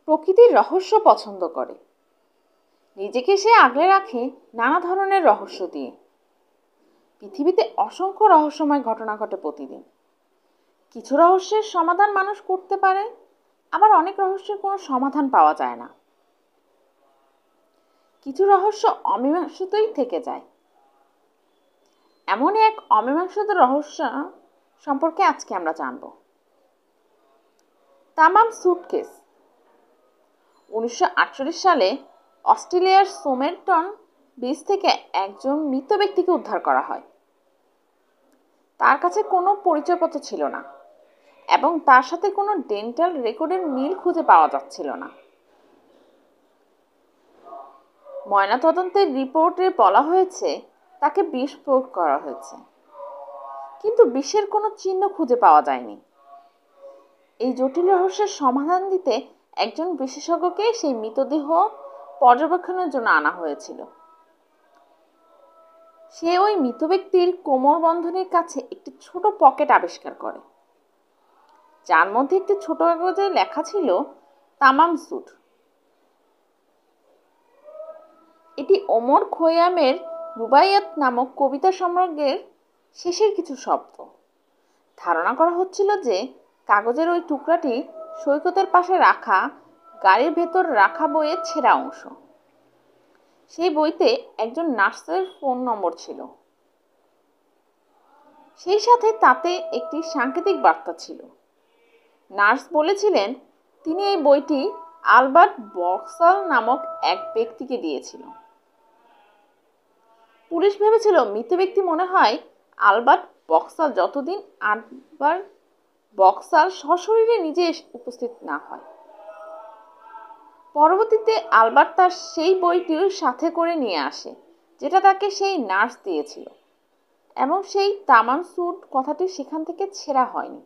প্রকৃতির রহস্য পছন্দ করে। নিজেকে সে আগলে রাখে নানা ধরনের রহস্য দিয়ে। পৃথিবীতে অসংখ্য রহস্যময় ঘটনা ঘটে প্রতিদিন। কিছু রহস্যের সমাধান মানুষ করতে পারে, আবার অনেক রহস্যের কোনো সমাধান পাওয়া যায় না। কিছু রহস্য অমীমাংসিতই থেকে যায়। এমনই এক অমীমাংসিত রহস্য সম্পর্কে আজকে আমরা জানব। তামাম সুটকেস। 1948 সালে অস্ট্রেলিয়ার সোমেরটন বিচ থেকে একজন মৃত ব্যক্তিকে উদ্ধার করা হয়। তার কাছে কোনো পরিচয়পত্র ছিল না এবং তার সাথে কোনো ডেন্টাল রেকর্ডের মিল খুঁজে পাওয়া যাচ্ছিল না। ময়নাতদন্তের রিপোর্টে বলা হয়েছে তাকে বিষ প্রয়োগ করা হয়েছে, কিন্তু বিষের কোনো চিহ্ন খুঁজে পাওয়া যায়নি। এই জটিল রহস্যের সমাধান দিতে একজন বিশেষজ্ঞকে সেই মৃতদেহ পর্যবেক্ষণের জন্য আনা হয়েছিল। সে ওই মৃত ব্যক্তির কোমর বন্ধনীর কাছে একটি ছোট পকেট আবিষ্কার করে, যার মধ্যে একটি ছোট কাগজে লেখা ছিল তামাম সুট। এটি ওমর খৈয়ামের রুবাইয়াত নামক কবিতা সমগ্রের শেষের কিছু শব্দ। ধারণা করা হচ্ছিল যে কাগজের ওই টুকরাটি সৈকতের পাশে রাখা গাড়ির ভেতর রাখা বইয়ের ছেঁড়া অংশ। সেই বইতে একজন নার্সের ফোন নম্বর ছিল। সেই সাথে তাতে একটি সাংকেতিক বার্তা ছিল। নার্স বলেছিলেন তিনি এই বইটি আলবার্ট বক্সাল নামক এক ব্যক্তিকে দিয়েছিল। পুলিশ ভেবেছিল মৃত ব্যক্তি মনে হয় আলবার্ট বক্সাল, যতদিন আলবার্ট বক্সাল সশরীরে নিজে উপস্থিত না হয়। পরবর্তীতে আলবার্ট তার সেই বইটিও সাথে করে নিয়ে আসে, যেটা তাকে সেই নার্স দিয়েছিল, এবং সেই তামাম সুট কথাটি সেখান থেকে ছেঁড়া হয়নি।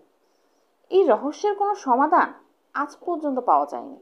এই রহস্যের কোনো সমাধান আজ পর্যন্ত পাওয়া যায়নি।